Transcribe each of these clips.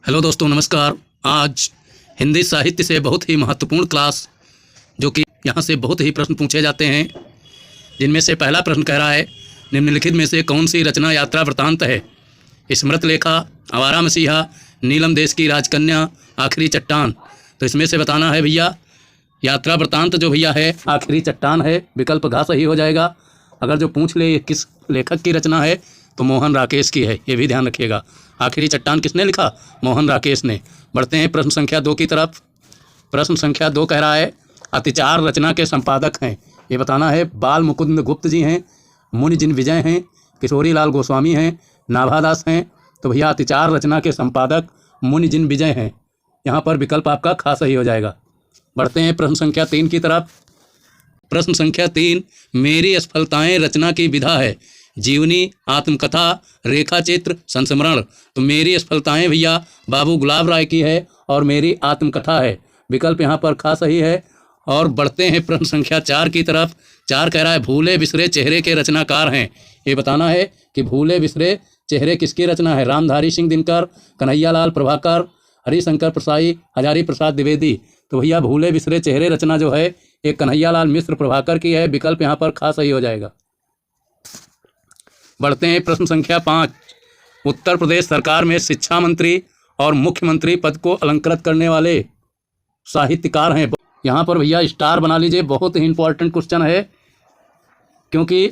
Hello दोस्तों, नमस्कार। आज हिंदी साहित्य से बहुत ही महत्वपूर्ण क्लास, जो कि यहाँ से बहुत ही प्रश्न पूछे जाते हैं, जिनमें से पहला प्रश्न कह रहा है, निम्नलिखित में से कौन सी रचना यात्रा वृतांत है? स्मृत लेखा, आवारा मसीहा, नीलम देश की राजकन्या, आखिरी चट्टान। तो इसमें से बताना है भैया, यात्रा वृतांत जो भैया है आखिरी चट्टान है। विकल्प घ सही हो जाएगा। अगर जो पूछ ले किस लेखक की रचना है तो मोहन राकेश की है, ये भी ध्यान रखिएगा। आखिरी चट्टान किसने लिखा? मोहन राकेश ने। बढ़ते हैं प्रश्न संख्या 2 की तरफ। प्रश्न संख्या 2 कह रहा है, अतिचार रचना के संपादक हैं। ये बताना है, बाल मुकुंद गुप्त जी हैं, मुनि जिन विजय हैं, किशोरी लाल गोस्वामी हैं, नाभादास हैं। तो भैया अतिचार रचना के संपादक मुनि जिन विजय हैं। यहाँ पर विकल्प आपका खा सही हो जाएगा। बढ़ते हैं प्रश्न संख्या 3 की तरफ। प्रश्न संख्या 3, मेरी असफलताएं रचना की विधा है। जीवनी, आत्मकथा, रेखा चित्र, संस्मरण। तो मेरी असफलताएं भैया बाबू गुलाब राय की है और मेरी आत्मकथा है। विकल्प यहाँ पर खा सही है। और बढ़ते हैं प्रश्न संख्या 4 की तरफ। 4 कह रहा है, भूले बिसरे चेहरे के रचनाकार हैं। ये बताना है कि भूले बिसरे चेहरे किसकी रचना है? रामधारी सिंह दिनकर, कन्हैयालाल प्रभाकर, हरिशंकर प्रसाई, हजारी प्रसाद द्विवेदी। तो भैया भूले बिसरे चेहरे रचना जो है एक कन्हैयालाल मिश्र प्रभाकर की है। विकल्प यहाँ पर खा सही हो जाएगा। बढ़ते हैं प्रश्न संख्या 5, उत्तर प्रदेश सरकार में शिक्षा मंत्री और मुख्यमंत्री पद को अलंकृत करने वाले साहित्यकार हैं। यहाँ पर भैया स्टार बना लीजिए, बहुत ही इंपॉर्टेंट क्वेश्चन है, क्योंकि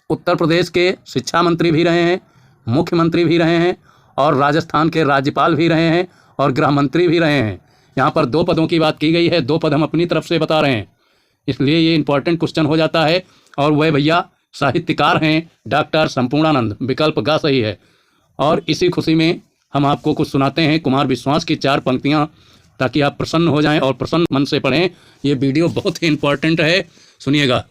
उत्तर प्रदेश के शिक्षा मंत्री भी रहे हैं, मुख्यमंत्री भी रहे हैं और राजस्थान के राज्यपाल भी रहे हैं और गृह मंत्री भी रहे हैं। यहाँ पर 2 पदों की बात की गई है, 2 पद हम अपनी तरफ से बता रहे हैं, इसलिए ये इंपॉर्टेंट क्वेश्चन हो जाता है। और वह भैया साहित्यकार हैं डॉक्टर संपूर्णानंद। विकल्प ग सही है। और इसी खुशी में हम आपको कुछ सुनाते हैं कुमार विश्वास की 4 पंक्तियाँ, ताकि आप प्रसन्न हो जाएं और प्रसन्न मन से पढ़ें। ये वीडियो बहुत ही इंपॉर्टेंट है, सुनिएगा।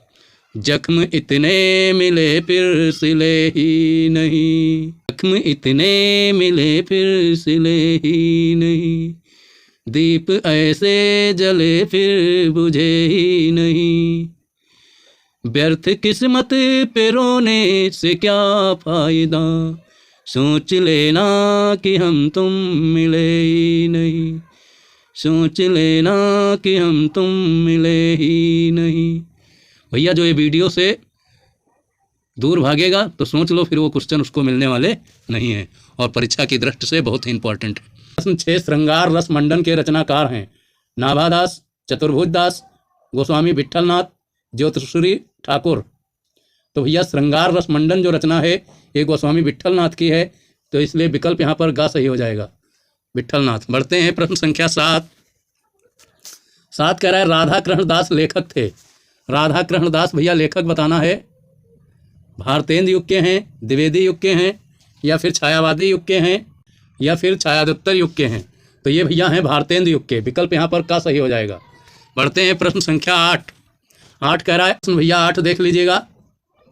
जख्म इतने मिले फिर सिले ही नहीं, जख्म इतने मिले फिर सिले ही नहीं, दीप ऐसे जले फिर बुझे ही नहीं, व्यर्थ किस्मत पे रोने से क्या फायदा, सोच लेना कि हम तुम मिले ही नहीं, सोच लेना कि हम तुम मिले ही नहीं। भैया जो ये वीडियो से दूर भागेगा तो सोच लो फिर वो क्वेश्चन उसको मिलने वाले नहीं हैं, और परीक्षा की दृष्टि से बहुत ही इंपॉर्टेंट है। प्रश्न 6, श्रृंगार रस मंडन के रचनाकार हैं। नाभादास, चतुर्भुज दास, गोस्वामी विट्ठलनाथ, ज्योतिश्री ठाकुर। तो भैया श्रृंगार रस मंडन जो रचना है ये गोस्वामी विट्ठलनाथ की है, तो इसलिए विकल्प यहाँ पर गा सही हो जाएगा, विट्ठलनाथ। बढ़ते हैं प्रश्न संख्या 7। 7 कह रहा है, राधा कृष्ण दास लेखक थे। राधा कृष्ण दास भैया लेखक बताना है, भारतेंद्र युग के हैं, द्विवेदी युग के हैं, या फिर छायावादी युग के हैं, या फिर छायादुत्तर युग के हैं। तो ये भैया हैं भारतेंद्र युग के। विकल्प यहाँ पर का सही हो जाएगा। बढ़ते हैं प्रश्न संख्या 8। 8 कह रहा है, प्रश्न भैया 8 देख लीजिएगा।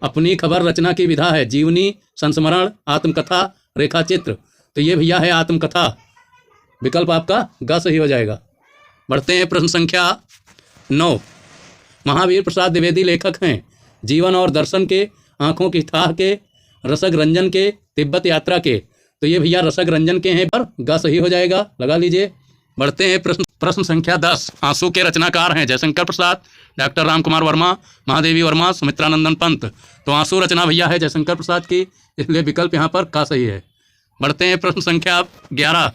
अपनी खबर रचना की विधा है। जीवनी, संस्मरण, आत्मकथा, रेखा चित्र। तो ये भैया है आत्मकथा। विकल्प आपका ग सही हो जाएगा। बढ़ते हैं प्रश्न संख्या 9। महावीर प्रसाद द्विवेदी लेखक हैं। जीवन और दर्शन के, आँखों की थाह के, रसक रंजन के, तिब्बत यात्रा के। तो ये भैया रसक रंजन के हैं, पर ग सही हो जाएगा, लगा लीजिए। बढ़ते हैं प्रश्न संख्या 10। आंसू के रचनाकार हैं जयशंकर प्रसाद, डॉक्टर राम कुमार वर्मा, महादेवी वर्मा, सुमित्रानंदन पंत। तो आंसू रचना भैया है जयशंकर प्रसाद की, इसलिए विकल्प यहाँ पर का सही है। बढ़ते हैं प्रश्न संख्या 11।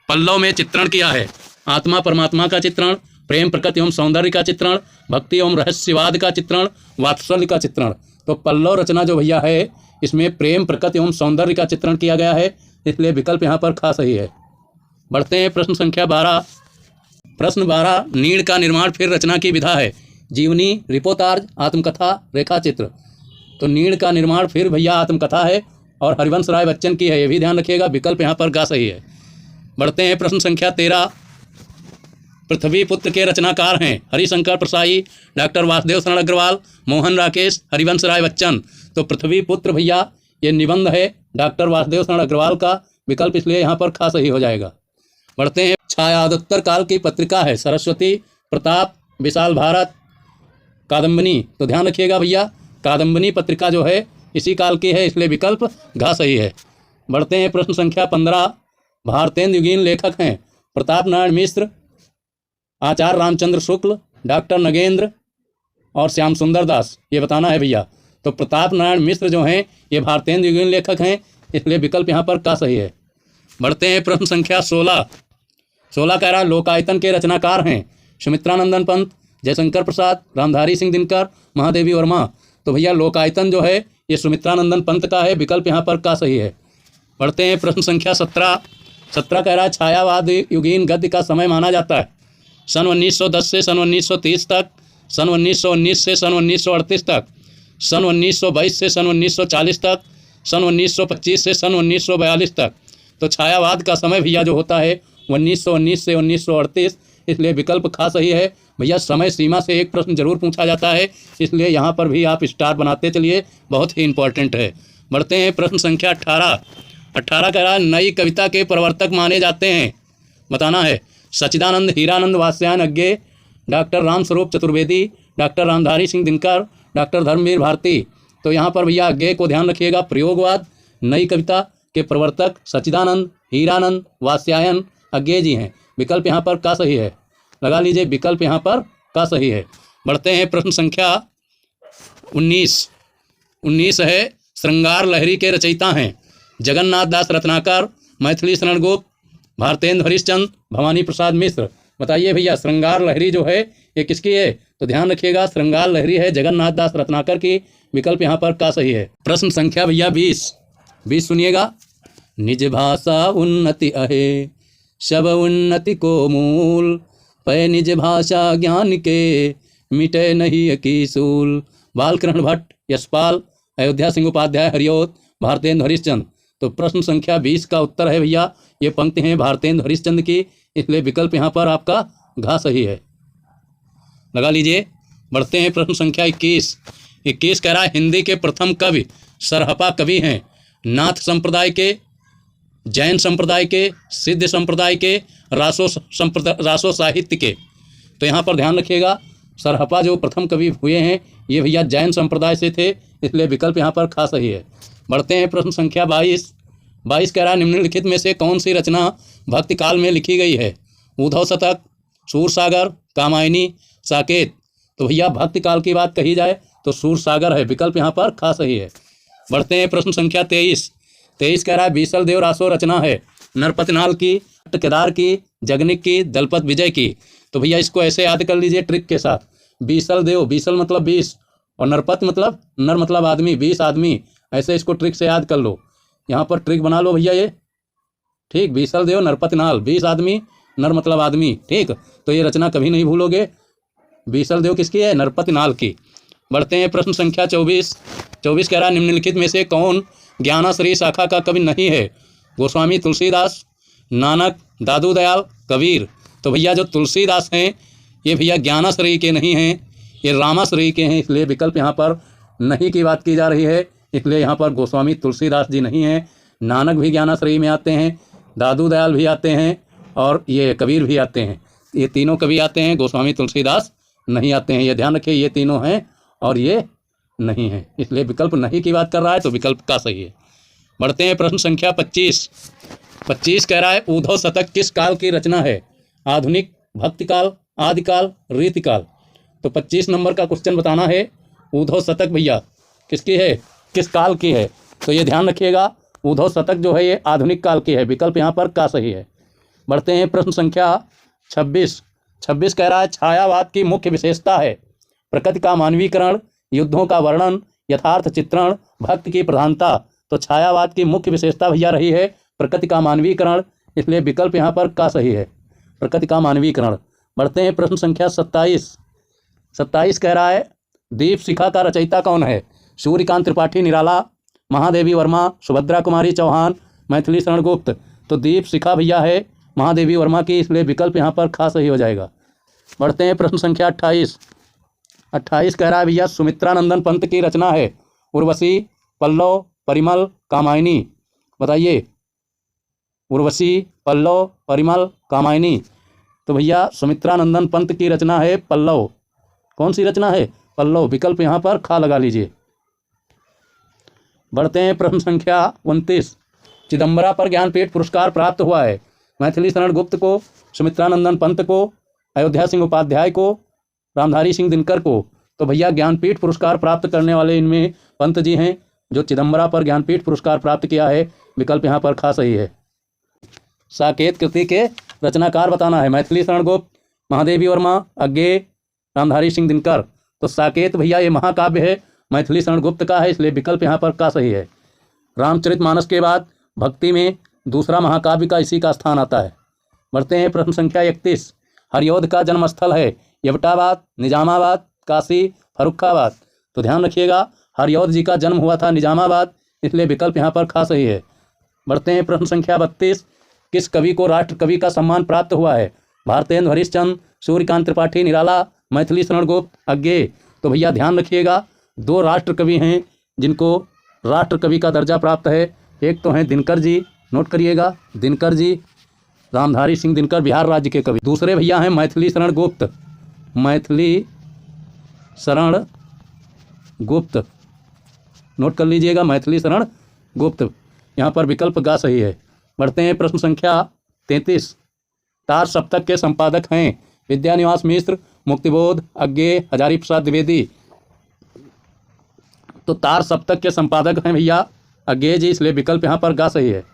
पल्लव में चित्रण किया है। आत्मा परमात्मा का चित्रण, प्रेम प्रकृति एवं सौंदर्य का चित्रण, भक्ति एवं रहस्यवाद का चित्रण, वात्सल्य का चित्रण। तो पल्लव रचना जो भैया है इसमें प्रेम प्रकृति एवं सौंदर्य का चित्रण किया गया है, इसलिए विकल्प यहाँ पर खा सही है। बढ़ते हैं प्रश्न संख्या 12। प्रश्न 12, नीड़ का निर्माण फिर रचना की विधा है। जीवनी, रिपोर्टाज, आत्मकथा, रेखा चित्र। तो नीड़ का निर्माण फिर भैया आत्मकथा है और हरिवंश राय बच्चन की है, ये भी ध्यान रखिएगा। विकल्प यहाँ पर गा सही है। बढ़ते हैं प्रश्न संख्या 13। पृथ्वी पुत्र के रचनाकार हैं। हरिशंकर प्रसाई, डॉक्टर वासुदेव शरण अग्रवाल, मोहन राकेश, हरिवंश राय बच्चन। तो पृथ्वी पुत्र भैया ये निबंध है डॉक्टर वासुदेव शरण अग्रवाल का। विकल्प इसलिए यहाँ पर खा सही हो जाएगा। बढ़ते हैं, छायादुत्तर काल की पत्रिका है। सरस्वती, प्रताप, विशाल भारत, कादम्बनी। तो ध्यान रखिएगा भैया, कादम्बनी पत्रिका जो है इसी काल की है, इसलिए विकल्प घ सही है। बढ़ते हैं प्रश्न संख्या 15। भारतेंदु युगीन लेखक हैं प्रताप नारायण मिश्र, आचार्य रामचंद्र शुक्ल, डॉक्टर नगेंद्र और श्याम सुंदर दास, ये बताना है भैया। तो प्रताप नारायण मिश्र जो हैं ये भारतेंदु युगीन लेखक हैं, इसलिए विकल्प यहाँ पर का सही है। बढ़ते हैं प्रश्न संख्या 16। 16 कह रहा है लोकायतन के रचनाकार हैं सुमित्रानंदन पंत, जयशंकर प्रसाद, रामधारी सिंह दिनकर, महादेवी वर्मा। तो भैया लोकायतन जो है ये सुमित्रानंदन पंत का है, विकल्प यहाँ पर का सही है। बढ़ते हैं प्रश्न संख्या 17। 17 कह रहा है छायावाद युगीन गद्य का समय माना जाता है सन 1910 से सन 1930 तक, सन 1919 से सन 1938 तक, सन 1922 से सन 1940 तक, सन 1925 से सन 1942 तक। तो छायावाद का समय भैया जो होता है 1919 से 1938, इसलिए विकल्प खा सही है। भैया समय सीमा से एक प्रश्न जरूर पूछा जाता है, इसलिए यहाँ पर भी आप स्टार बनाते चलिए, बहुत ही इंपॉर्टेंट है। बढ़ते हैं प्रश्न संख्या 18। 18 कह रहा है नई कविता के प्रवर्तक माने जाते हैं, बताना है Sachchidanand Hiranand Vatsyayan Agyeya, doctor Ramswaroop Chaturvedi, doctor Ramdhari Singh Dinkar, doctor Dharamvir Bharati. तो यहाँ पर भैया अज्ञे को ध्यान रखिएगा, प्रयोगवाद नई कविता के प्रवर्तक सच्चिदानंद हीरानंद वात्स्यायन अज्ञे जी हैं, विकल्प यहाँ पर का सही है। लगा लीजिए, विकल्प यहाँ पर का सही है। बढ़ते हैं प्रश्न संख्या 19। 19 है श्रृंगार लहरी के रचयिता हैं जगन्नाथ दास रत्नाकर, मैथिली शरण गुप्त, भारतेंदु हरिश्चंद्र, भवानी प्रसाद मिश्र। बताइए भैया श्रृंगार लहरी जो है ये किसकी है, तो ध्यान रखिएगा श्रृंगार लहरी है जगन्नाथ दास रत्नाकर की, विकल्प यहाँ पर का सही है। प्रश्न संख्या भैया 20 सुनिएगा। निज भाषा उन्नति अहे शब उन्नति को मूल, पै निज भाषा ज्ञान के मिटे नहीं अकीसूल। बालकृष्ण भट्ट, यशपाल, अयोध्या सिंह उपाध्याय, हरिओत, भारतेंदु हरिश्चंद्र। तो प्रश्न संख्या 20 का उत्तर है भैया, ये पंक्ति हैं भारतेंदु हरिश्चंद्र की, इसलिए विकल्प यहाँ पर आपका घा सही है। लगा लीजिए। बढ़ते हैं प्रश्न संख्या 21। 21 कह रहा है हिंदी के प्रथम कवि सरहपा कवि हैं नाथ संप्रदाय के, जैन संप्रदाय के, सिद्ध संप्रदाय के, रासो साहित्य के। तो यहाँ पर ध्यान रखिएगा सरहपा जो प्रथम कवि हुए हैं ये भैया जैन संप्रदाय से थे, इसलिए विकल्प यहाँ पर खा सही है। बढ़ते हैं प्रश्न संख्या 22। 22 कह रहा है निम्नलिखित में से कौन सी रचना भक्ति काल में लिखी गई है, उद्धव शतक, सूरसागर, कामायनी, साकेत। तो भैया भक्ति काल की बात कही जाए तो सूरसागर है, विकल्प यहाँ पर खा सही है। बढ़ते हैं प्रश्न संख्या 23। 23 कह रहा है बीसल देव रासो रचना है नरपतनाल की, केदार की, जगनिक की, दलपत विजय की। तो भैया इसको ऐसे याद कर लीजिए ट्रिक के साथ, बीसल देव, बीसल मतलब 20 और नरपत मतलब नर मतलब आदमी, 20 आदमी, ऐसे इसको ट्रिक से याद कर लो। यहाँ पर ट्रिक बना लो भैया ये, ठीक, बीसल देव नरपतनाल, 20 आदमी, नर मतलब आदमी, ठीक। तो ये रचना कभी नहीं भूलोगे, बीसल देव किसकी है, नरपतनाल की। बढ़ते हैं प्रश्न संख्या 24। 24 कह रहा है निम्नलिखित में से कौन ज्ञानाश्रयी शाखा का कवि नहीं है, गोस्वामी तुलसीदास, नानक, दादू दयाल, कबीर। तो भैया जो तुलसीदास हैं ये भैया ज्ञानाश्रयी के नहीं हैं, ये रामाश्रयी के हैं, इसलिए विकल्प यहाँ पर नहीं की बात की जा रही है, इसलिए यहाँ पर गोस्वामी तुलसीदास जी नहीं हैं। नानक भी ज्ञानाश्रयी में आते हैं, दादू दयाल भी आते हैं और ये कबीर भी आते हैं, ये तीनों कवि आते हैं, गोस्वामी तुलसीदास नहीं आते हैं। ये ध्यान रखिए, ये तीनों हैं और ये नहीं है, इसलिए विकल्प नहीं की बात कर रहा है, तो विकल्प का सही है। बढ़ते हैं प्रश्न संख्या 25। 25 कह रहा है उद्धव शतक किस काल की रचना है, आधुनिक, भक्तिकाल, आदिकाल, रीतिकाल। तो 25 नंबर का क्वेश्चन बताना है उद्धव शतक भैया किसकी है, किस काल की है। तो ये ध्यान रखिएगा उद्धव शतक जो है ये आधुनिक काल की है, विकल्प यहाँ पर का सही है। बढ़ते हैं प्रश्न संख्या 26। 26 कह रहा है छायावाद की मुख्य विशेषता है प्रकृति का मानवीकरण, युद्धों का वर्णन, यथार्थ चित्रण, भक्ति की प्रधानता। तो छायावाद की मुख्य विशेषता भैया रही है प्रकृति का मानवीकरण, इसलिए विकल्प यहाँ पर का सही है, प्रकृति का मानवीकरण। बढ़ते हैं प्रश्न संख्या 27। 27 कह रहा है दीप शिखा का रचयिता कौन है, सूर्यकांत त्रिपाठी निराला, महादेवी वर्मा, सुभद्रा कुमारी चौहान, मैथिली शरण गुप्त। तो दीप शिखा भैया है महादेवी वर्मा की, इसलिए विकल्प यहाँ पर खा सही हो जाएगा। बढ़ते हैं प्रश्न संख्या 28। 28 कह रहा है भैया सुमित्रानंदन पंत की रचना है उर्वशी, पल्लव, परिमल, कामायनी। बताइए उर्वशी, पल्लव, परिमल, कामायनी। तो भैया सुमित्रानंदन पंत की रचना है पल्लव। कौन सी रचना है, पल्लव, विकल्प यहाँ पर खा लगा लीजिए। बढ़ते हैं प्रश्न संख्या 29। चिदम्बरा पर ज्ञानपीठ पुरस्कार प्राप्त हुआ है। मैथिली शरण गुप्त को, सुमित्रानंदन पंत को, अयोध्या सिंह उपाध्याय को, रामधारी सिंह दिनकर को। तो भैया ज्ञानपीठ पुरस्कार प्राप्त करने वाले इनमें पंत जी हैं, जो चिदम्बरा पर ज्ञानपीठ पुरस्कार प्राप्त किया है। विकल्प यहाँ पर खा सही है। साकेत कृति के रचनाकार बताना है। मैथिली शरण गुप्त, महादेवी वर्मा, अज्ञेय, रामधारी सिंह दिनकर। तो साकेत भैया ये महाकाव्य है, मैथिली शरण गुप्त का है, इसलिए विकल्प यहाँ पर का सही है। रामचरितमानस के बाद भक्ति में दूसरा महाकाव्य का इसी का स्थान आता है। बढ़ते हैं प्रश्न संख्या 31। हरिऔध का जन्मस्थल है एबटाबाद, निजामाबाद, काशी, फर्रुखाबाद। तो ध्यान रखिएगा, हरिऔध जी का जन्म हुआ था निजामाबाद, इसलिए विकल्प यहाँ पर खा सही है। बढ़ते हैं प्रश्न संख्या 32। किस कवि को राष्ट्र कवि का सम्मान प्राप्त हुआ है? भारतेंदु हरिश्चंद्र, सूर्यकांत त्रिपाठी निराला, मैथिली शरण गुप्त, अज्ञेय। तो भैया ध्यान रखिएगा, दो राष्ट्र कवि हैं जिनको राष्ट्र कवि का दर्जा प्राप्त है। एक तो हैं दिनकर जी, नोट करिएगा, दिनकर जी, रामधारी सिंह दिनकर बिहार राज्य के कवि। दूसरे भैया हैं मैथिली शरण गुप्त, मैथिली शरण गुप्त, नोट कर लीजिएगा, मैथिली शरण गुप्त। यहाँ पर विकल्प गा सही है। बढ़ते हैं प्रश्न संख्या 33। तार सप्तक के संपादक हैं विद्यानिवास मिश्र, मुक्तिबोध, अज्ञेय, हजारी प्रसाद द्विवेदी। तो तार सप्तक के संपादक हैं भैया अज्ञेय जी, इसलिए विकल्प यहाँ पर गा सही है।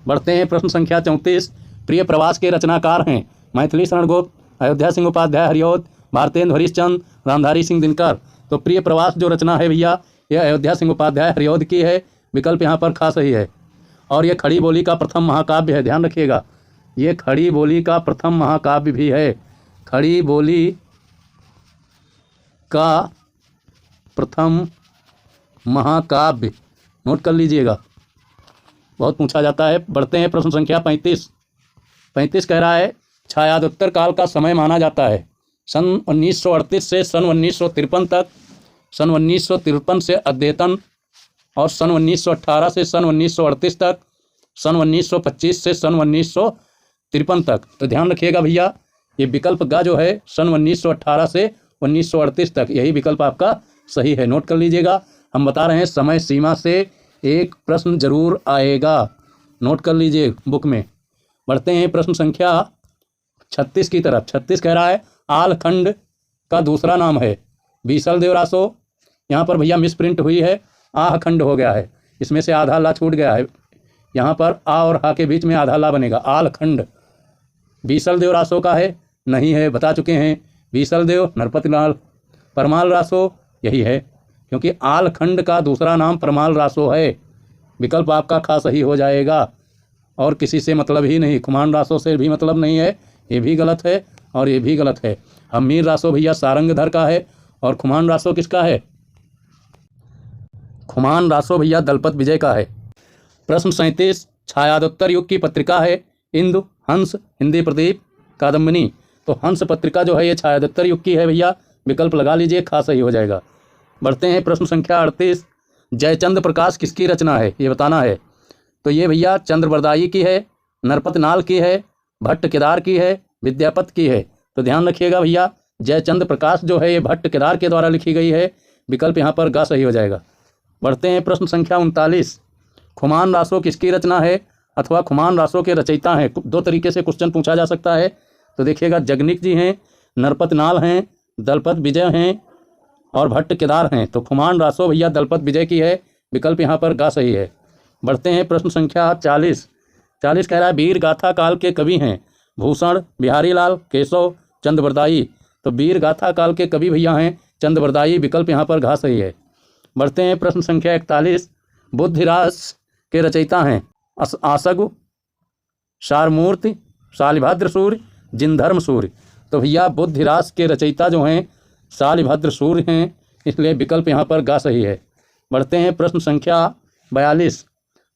बढ़ते हैं प्रश्न संख्या 34। प्रिय प्रवास के रचनाकार हैं मैथिली शरण गुप्त, अयोध्या सिंह उपाध्याय हरिऔध, भारतेंदु हरिश्चंद्र, रामधारी सिंह दिनकर। तो प्रिय प्रवास जो रचना है भैया, यह अयोध्या सिंह उपाध्याय हरिऔध की है, विकल्प यहाँ पर खा सही है। और यह खड़ी बोली का प्रथम महाकाव्य है, ध्यान रखिएगा, ये खड़ी बोली का प्रथम महाकाव्य भी है। खड़ी बोली का प्रथम महाकाव्य, नोट कर लीजिएगा, बहुत पूछा जाता है। बढ़ते हैं प्रश्न संख्या 35। 35 कह रहा है छायादोत्तर काल का समय माना जाता है सन 1938 से सन 1953 तक, सन 1953 से अद्यतन, और सन 1918 से सन 1938 तक, सन 1925 से सन 1953 तक। तो ध्यान रखिएगा भैया, ये विकल्प गा जो है सन 1918 से 1938 तक, यही विकल्प आपका सही है, नोट कर लीजिएगा। हम बता रहे हैं समय सीमा से एक प्रश्न जरूर आएगा, नोट कर लीजिए बुक में। बढ़ते हैं प्रश्न संख्या 36 की तरफ। 36 कह रहा है आलखंड का दूसरा नाम है बीसल देवरासो। यहाँ पर भैया मिस प्रिंट हुई है, आहखंड हो गया है, इसमें से आधा ला छूट गया है, यहाँ पर आ और हा के बीच में आधा ला बनेगा। आलखंड बीसल देव रासो का है, नहीं है, बता चुके हैं। बीसल देव, नरपति लाल, परमाल रासो यही है, क्योंकि आलखंड का दूसरा नाम परमाल रासो है। विकल्प आपका खा सही हो जाएगा। और किसी से मतलब ही नहीं, खुमान रासो से भी मतलब नहीं है, ये भी गलत है और ये भी गलत है। अब मीर रासो भैया सारंगधर का है और खुमान रासो किसका है? खुमान रासो भैया दलपत विजय का है। प्रश्न 37 छायादोत्तर युग की पत्रिका है इंदु, हंस, हिंदी प्रदीप, कादम्बिनी। तो हंस पत्रिका जो है ये छायादोत्तर युग की है भैया, विकल्प लगा लीजिए, खा सही हो जाएगा। बढ़ते हैं प्रश्न संख्या 38 जयचंद्र प्रकाश किसकी रचना है ये बताना है। तो ये भैया चंद्रबरदाई की है, नरपत नाल की है, भट्ट केदार की है, विद्यापत की है। तो ध्यान रखिएगा भैया, जयचंद्र प्रकाश जो है ये भट्ट केदार के द्वारा लिखी गई है, विकल्प यहाँ पर गा सही हो जाएगा। बढ़ते हैं प्रश्न संख्या 39 खुमान रासो किसकी रचना है अथवा खुमान रासो के रचयिता हैं। दो तरीके से क्वेश्चन पूछा जा सकता है। तो देखिएगा, जगनिक जी हैं, नरपत नाल हैं, दलपत विजय हैं और भट्ट केदार हैं। तो खुमान रासो भैया दलपत विजय की है, विकल्प यहाँ पर गा सही है। बढ़ते हैं प्रश्न संख्या 40 कह रहा है वीर गाथा काल के कवि हैं भूषण, बिहारी लाल, केशव, चंद्रबरदाई। तो वीर गाथा काल के कवि भैया हैं चंद्रबरदाई, विकल्प यहाँ पर घा सही है। बढ़ते हैं प्रश्न संख्या 41 बुद्धिरास के रचयिता हैं आसगु, शारमूर्ति, शालिभद्र सूर्य, जिनधर्म सूर्य। तो भैया बुद्धिरास के रचयिता जो हैं शालिभद्र सूर्य हैं, इसलिए विकल्प यहाँ पर गा सही है। बढ़ते हैं प्रश्न संख्या 42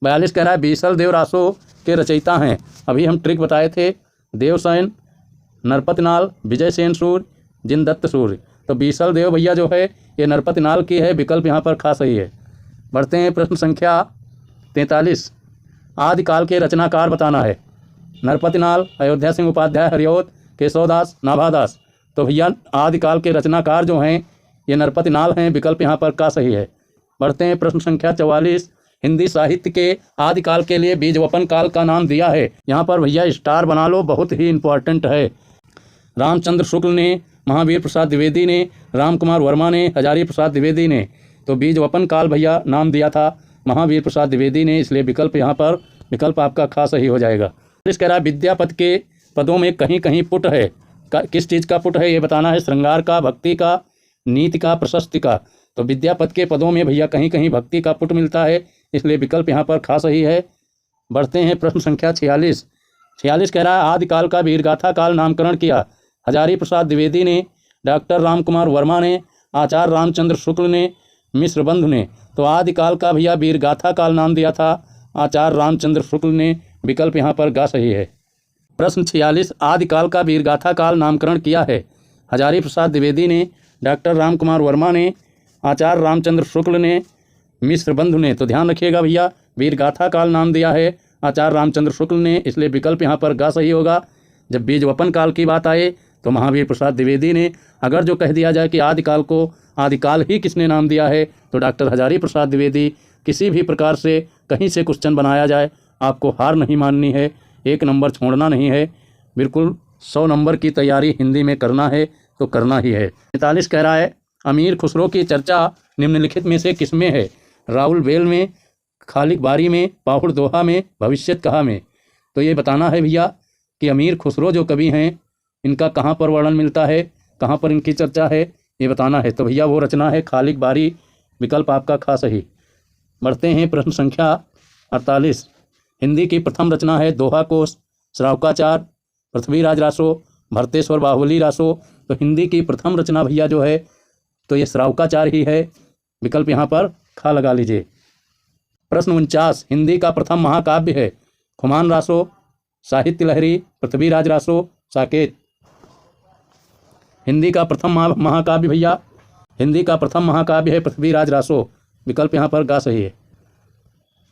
कह रहा है बीसल देव रासो के रचयिता हैं। अभी हम ट्रिक बताए थे, देवसेन, नरपत नाल, विजय सेन सूर्य, जिनदत्त सूर्य। तो बीसल देव भैया जो है ये नरपत नाल की है, विकल्प यहाँ पर खा सही है। बढ़ते हैं प्रश्न संख्या 43 आदिकाल के रचनाकार बताना है। नरपति नाल, अयोध्या सिंह उपाध्याय हरिऔध, केशवदास, नाभादास। तो भैया आदिकाल के रचनाकार जो हैं ये नरपति नाल हैं, विकल्प यहाँ पर का सही है। बढ़ते हैं प्रश्न संख्या 44 हिंदी साहित्य के आदिकाल के लिए बीजवपन काल का नाम दिया है। यहाँ पर भैया स्टार बना लो, बहुत ही इम्पोर्टेंट है। रामचंद्र शुक्ल ने, महावीर प्रसाद द्विवेदी ने, राम कुमार वर्मा ने, हजारी प्रसाद द्विवेदी ने तो बीजवपन काल भैया नाम दिया था महावीर प्रसाद द्विवेदी ने, इसलिए विकल्प यहाँ पर विकल्प आपका खास सही हो जाएगा। इस कह रहा है विद्यापद के पदों में कहीं कहीं पुट है। किस चीज़ का पुट है ये बताना है, श्रृंगार का, भक्ति का, नीति का, प्रशस्ति का। तो विद्यापद के पदों में भैया कहीं कहीं भक्ति का पुट मिलता है, इसलिए विकल्प यहाँ पर खास सही है। बढ़ते हैं प्रश्न संख्या 46। 46 कह रहा है आदिकाल का वीरगाथा काल नामकरण किया हजारी प्रसाद द्विवेदी ने, डॉक्टर राम कुमार वर्मा ने, आचार्य रामचंद्र शुक्ल ने, मिश्र बंधु ने। तो आदिकाल का भैया वीरगाथा काल नाम दिया था आचार्य रामचंद्र शुक्ल ने, विकल्प यहाँ पर गा सही है। प्रश्न 46 आदिकाल का वीरगाथा काल नामकरण किया है हजारी प्रसाद द्विवेदी ने, डॉक्टर राम कुमार वर्मा ने, आचार्य रामचंद्र शुक्ल ने, मिश्र बंधु ने। तो ध्यान रखिएगा भैया वीरगाथा काल नाम दिया है आचार्य रामचंद्र शुक्ल ने, इसलिए विकल्प यहाँ पर गा सही होगा। जब बीजवपन काल की बात आए तो महावीर प्रसाद द्विवेदी ने। अगर जो कह दिया जाए कि आदिकाल को आदिकाल ही किसने नाम दिया है तो डॉक्टर हजारी प्रसाद द्विवेदी। किसी भी प्रकार से कहीं से क्वेश्चन बनाया जाए आपको हार नहीं माननी है, 1 नंबर छोड़ना नहीं है, बिल्कुल 100 नंबर की तैयारी हिंदी में करना है तो करना ही है। 45 कह रहा है अमीर खुसरो की चर्चा निम्नलिखित में से किसमें है, राहुल बेल में, खालिक बारी में, पाहुड़ दोहा में, भविष्यत कहा में। तो ये बताना है भैया कि अमीर खुसरो जो कवि हैं इनका कहाँ पर वर्णन मिलता है, कहाँ पर इनकी चर्चा है, ये बताना है। तो भैया वो रचना है खालिक बारी, विकल्प आपका खास सही। बढ़ते हैं प्रश्न संख्या 48। हिंदी की प्रथम रचना है दोहा कोश, श्रावकाचार, पृथ्वीराज रासो, भरतेश्वर बाहुली रासो। तो हिंदी की प्रथम रचना भैया जो है तो ये श्रावकाचार ही है, विकल्प यहाँ पर खा लगा लीजिए। प्रश्न 49 हिंदी का प्रथम महाकाव्य है खुमान रासो, साहित्य लहरी, पृथ्वीराज रासो, साकेत। हिंदी का प्रथम महाकाव्य भैया, हिंदी का प्रथम महाकाव्य है पृथ्वीराज रासो, विकल्प यहाँ पर गा सही है।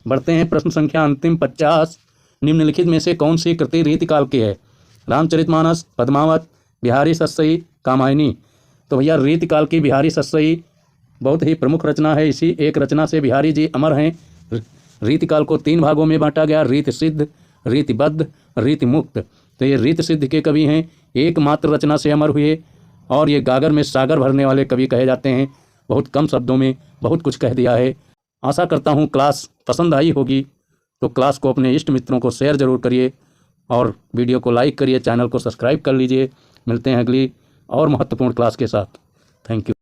बढ़ते हैं प्रश्न संख्या अंतिम 50। निम्नलिखित में से कौन सी कृति रीतिकाल की है, रामचरितमानस, पद्मावत, बिहारी सतसई, कामायनी। तो भैया रीतिकाल की बिहारी सतसई बहुत ही प्रमुख रचना है। इसी एक रचना से बिहारी जी अमर हैं। रीतिकाल को 3 भागों में बांटा गया, रीति सिद्ध, रीतिबद्ध, रीति मुक्त। तो ये रीति सिद्ध के कवि हैं, एकमात्र रचना से अमर हुए और ये गागर में सागर भरने वाले कवि कहे जाते हैं। बहुत कम शब्दों में बहुत कुछ कह दिया है। आशा करता हूँ क्लास पसंद आई होगी, तो क्लास को अपने इष्ट मित्रों को शेयर ज़रूर करिए और वीडियो को लाइक करिए, चैनल को सब्सक्राइब कर लीजिए। मिलते हैं अगली और महत्वपूर्ण क्लास के साथ। Thank you.